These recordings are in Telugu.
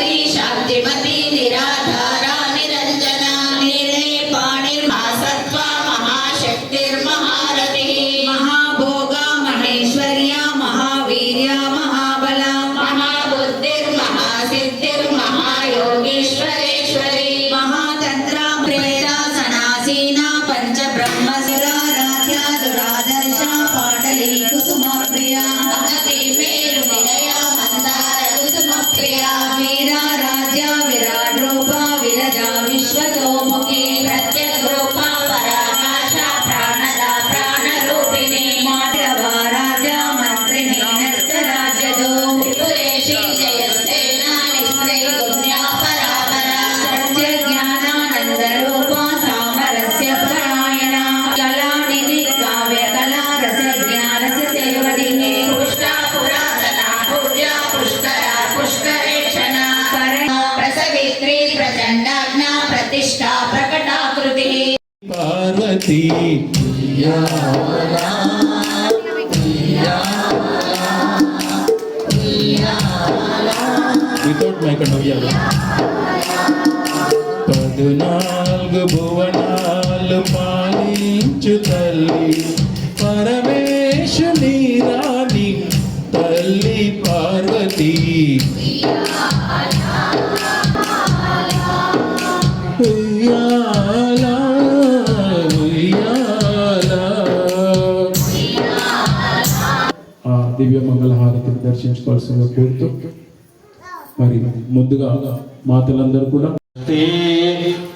ईश्वरी शांतिमती निराधारा निरंजना निर्णयपाणिर्महासत्त्वा महाशक्तिर्महारथी महाभोगा महेश्वर्या महावीर्या महाबला महाबुद्धिर्महासिद्धिर्महायोगीश्वरेश्वरी महातंत्रा प्रेता सनासीना पंचब्रह्मसुरा राध्या दुरादर्शा पाटली कुसुमा प्रिया महती मेरु निलया मंदार कुसुम प्रिया वीरा राज्या विराट रूपा विरजा विश्वतोमुखी प्रत्यक रूपा पराकाशा प्राणदा प्राणरूपिणी माधवा राजा मंत्रिणी नस्त राज्यदो त्रिपुरेशी जयस्तेना निस्त्रे गुण्या परापरा सत्य ज्ञानानंद रूपा सामरस्य परायणा कलानिधि काव्य कला रस ज्ञान रस सेवदिनी पुष्टा पुरातना पूज्या पुष्करा पुष्करेक्षणा प्रसवित्री प्रचंडाज्ञा प्रतिष्ठा प्रकटाकृति पार्वती వితౌట్ మైక్ అండి పద్నాలుగు భువనాలు పాలించు తల్లి పరమేశ్వరి రాణి తల్లి పార్వతి ఉయ్యాలా ఉయ్యాలా ఆ దివ్య మంగళ హారతిని దర్శించుకోవాల్సిందిగా కోరుతూ మరి ముందుగా మాతలందరూ కూడా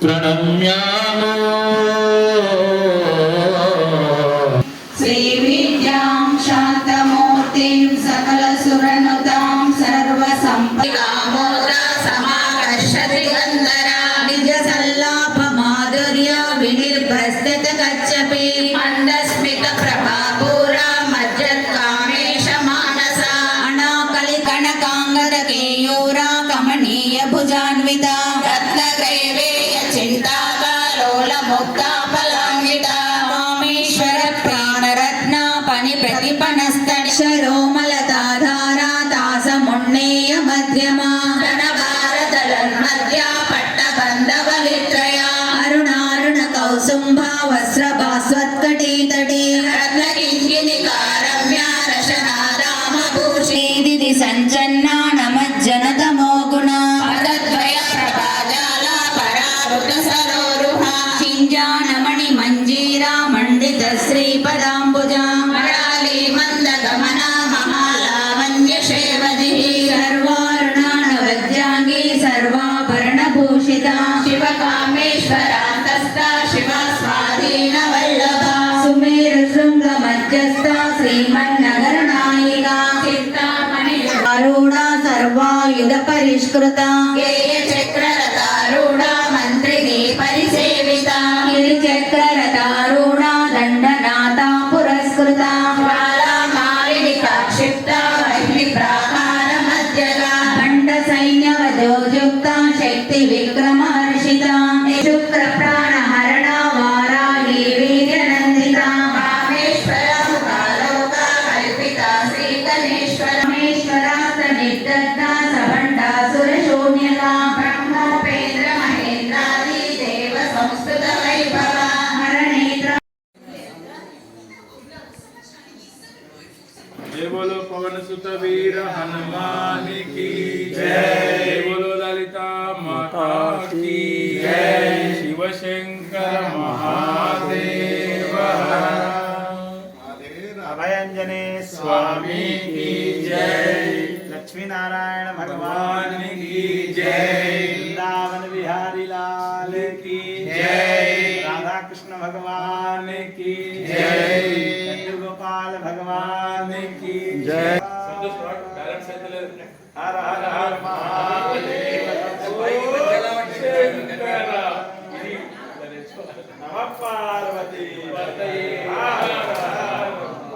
ప్రణమ్యామో శ్రీ విద్యాం శాంతమూర్తిం సకల సురనుతాం సర్వ సంపదామోద సమాకర్షతి గంధరా నిజ సల్లాప మాధుర్య వినిర్భస్తత కచ్చపి మందస్మిత ప్రభాపూర మజ్జత్ కామేశ మానస అనాకలి కనకాంగద కేయూరా కమనీయ భుజాన్విత రత్నగ్రైవేయ చింతాకాలోల ముక్తా ఫలాన్విత కామేశ్వర ప్రాణరత్న పని ప్రతిపనస్తరోమలతాధారా దాసమున్నేయ మధ్యమా గణభారతలన్మధ్య పట్టబంధవలిత్రయ అరుణారుణ కౌసుంభ వస్త్రభాస్వత్కటీతటే రత్నకింకిని కారమ్య రశనారామభూషి దిది సంచన్నా నమజ్జనతమో గుణ పదద్వయ ప్రభాజాల పరావృత సరోరుహ చింజానమణి మంజీరా మండిత శ్రీపదాంబుజా మరాళీ మందగమన మహాలావణ్య శేవది సర్వారుణానవద్యాంగి సర్వాభరణ భూషిత శివకామేశ్వరాంతస్థ శివ స్వాధీన వల్లభ సుమేరు శృంగ మధ్యస్థ శ్రీమన్నగర నాయిక చింతామణి ఆరూఢ సర్వాయుధ పరిష్కృత గేయ చక్రరథారూఢ మంత్రిని పరిసేవిత గిరి చక్రరథారూఢ దండనాథ పురస్కృత జ్వాలా మాలిని కాక్షిప్త వహ్ని ప్రాకార మధ్యగా దండ సైన్యవదోజుక్త శక్తి విక్రమ హర్షిత శుక్ర ప్రాణ హరణ వారాహి వీర్య నందిత కామేశ్వర ముఖాలోక కల్పిత శ్రీకనేశ్వర మహేశ్వరాస్త నిర్దగ్ధ సభండాసుర శూన్యక బ్రహ్మోపేంద్ర మహేంద్రాది దేవ సంస్కృత వైభవ హరనేత్ర जय बोलो पवन सुत वीर हनुमान की जय बोलो ललिता माता की जय शिव शंकर महादेव अभयंजने स्वामी की जय लक्ष्मी नारायण भगवान भगवान की जय वृंदावन बिहारी लाल की जय राधा कृष्ण भगवान की जय नंद गोपाल भगवान की जय हर हर हर महादेव नमः पार्वती महादेव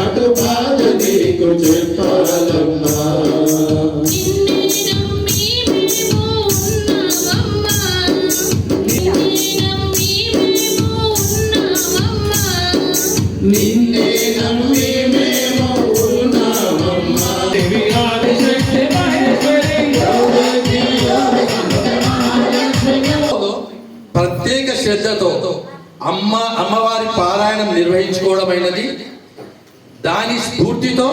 పాటు బాధ నీకు చెప్పాలమ్మా. నిన్నే నమ్మి మేము ఉన్నామమ్మా. ప్రత్యేక శ్రద్ధతో అమ్మవారి పారాయణం నిర్వహించుకోవడమైనది. దాని స్ఫూర్తితో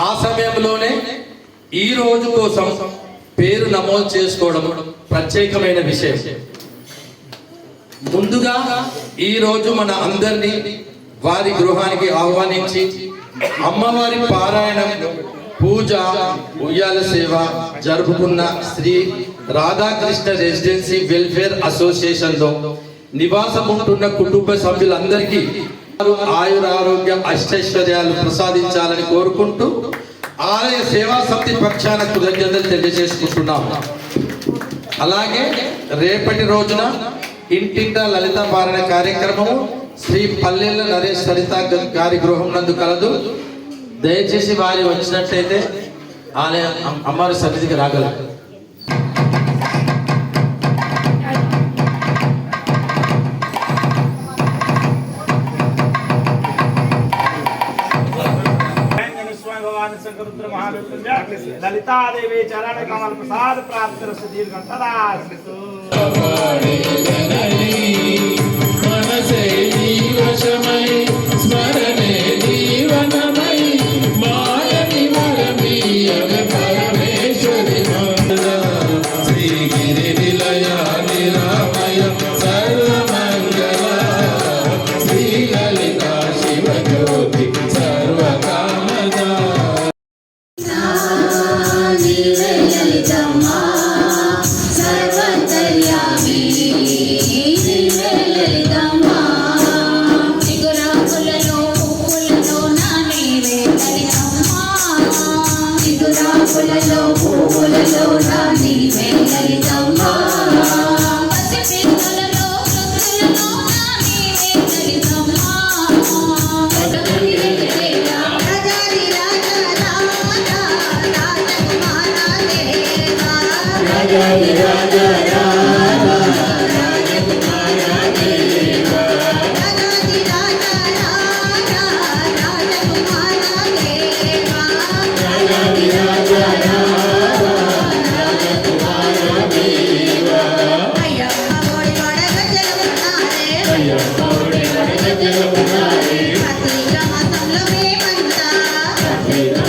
ఆ సమయంలోనే ఈ రోజు కోసం పేరు నమోదు చేసుకోవడం ప్రత్యేకమైన విషయం. ముందుగా ఈ రోజు మన అందరినీ వారి గృహానికి ఆహ్వానించి అమ్మవారి పారాయణం, పూజ, ఉయ్యాల సేవ జరుపుకున్న Shri Radhakrishna residency welfare association లో నివాసం ఉంటున్న కుటుంబ సభ్యులందరికీ ఆయురారోగ్య అష్టైశ్వర్యాలు ప్రసాదించాలని కోరుకుంటూ ఆలయ సేవా సమితి పక్షాన కృతజ్ఞతలు తెలియజేసుకుంటున్నాం. అలాగే రేపటి రోజున ఇంటింట లలిత పారాయణ కార్యక్రమము శ్రీ పల్లెల నరేష్ సరిత గారి గృహం నందు కలదు. దయచేసి వారి వచ్చినట్లయితే ఆలయ అమ్మవారి సన్నిధికి రాగలరు. ललिता देवी चरण कमल प्रसाद प्राप्त दीर्घ सदा మనసే జీవశమై స్మరణే జీవనమై మాయని వరమీయవే పరమేశ్వరి శ్రీగిరి నిలయ నిరామయ సర్వమంగళ శ్రీ లలిత శివ జ్యోతి సర్వకామద.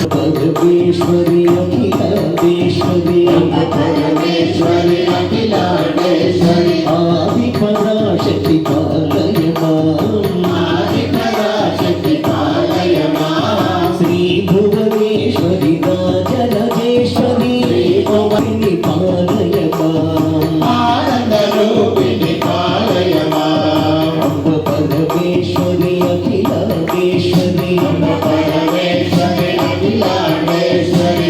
పరమేశ్వరి అఖిలాండేశ్వరి పరమేశ్వరి అఖిలాండేశ్వరి ఆది పరాశక్తి పాలయమా ఆది పరాశక్తి పాలయమా శ్రీ భువనేశ్వరి రాజరాజేశ్వరి భువని పాలయమా ఆనందరూపిణి పాలయమా అంబ పరమేశ్వరి అఖిలాండేశ్వరి అంబ పరమేశ్వరి అఖిలాండేశ్వరి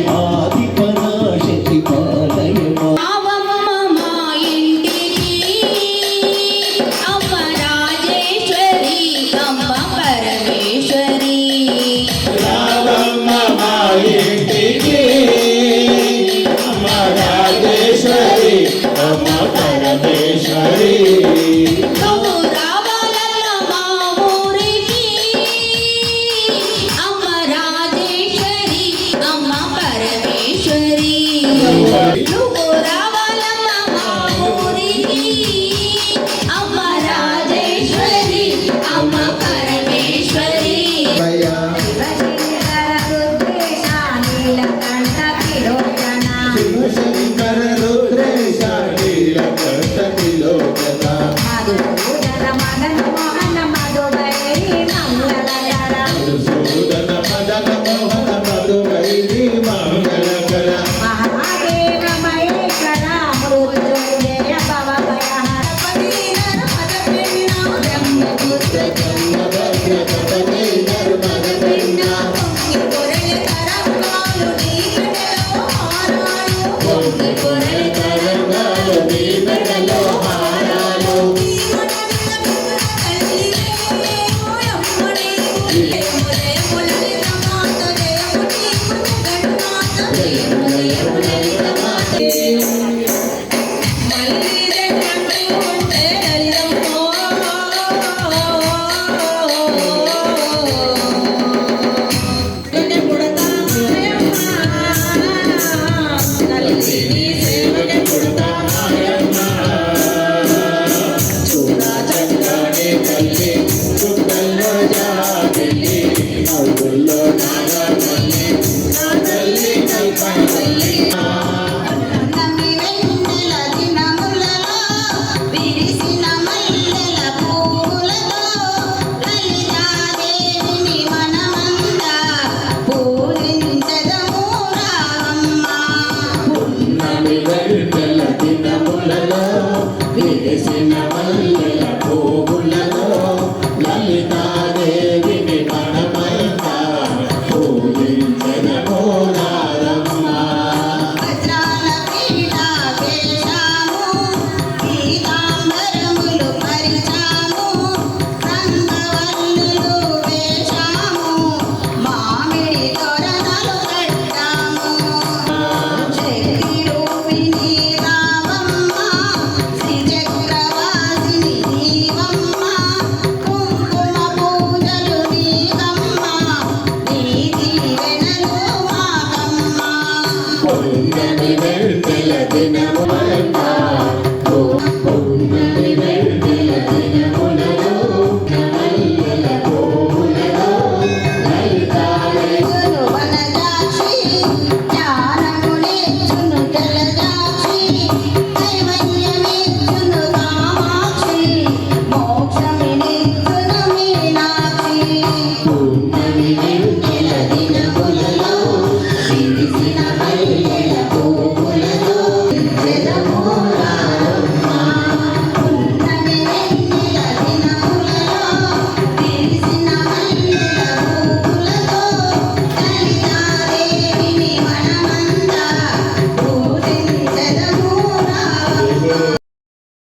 దినము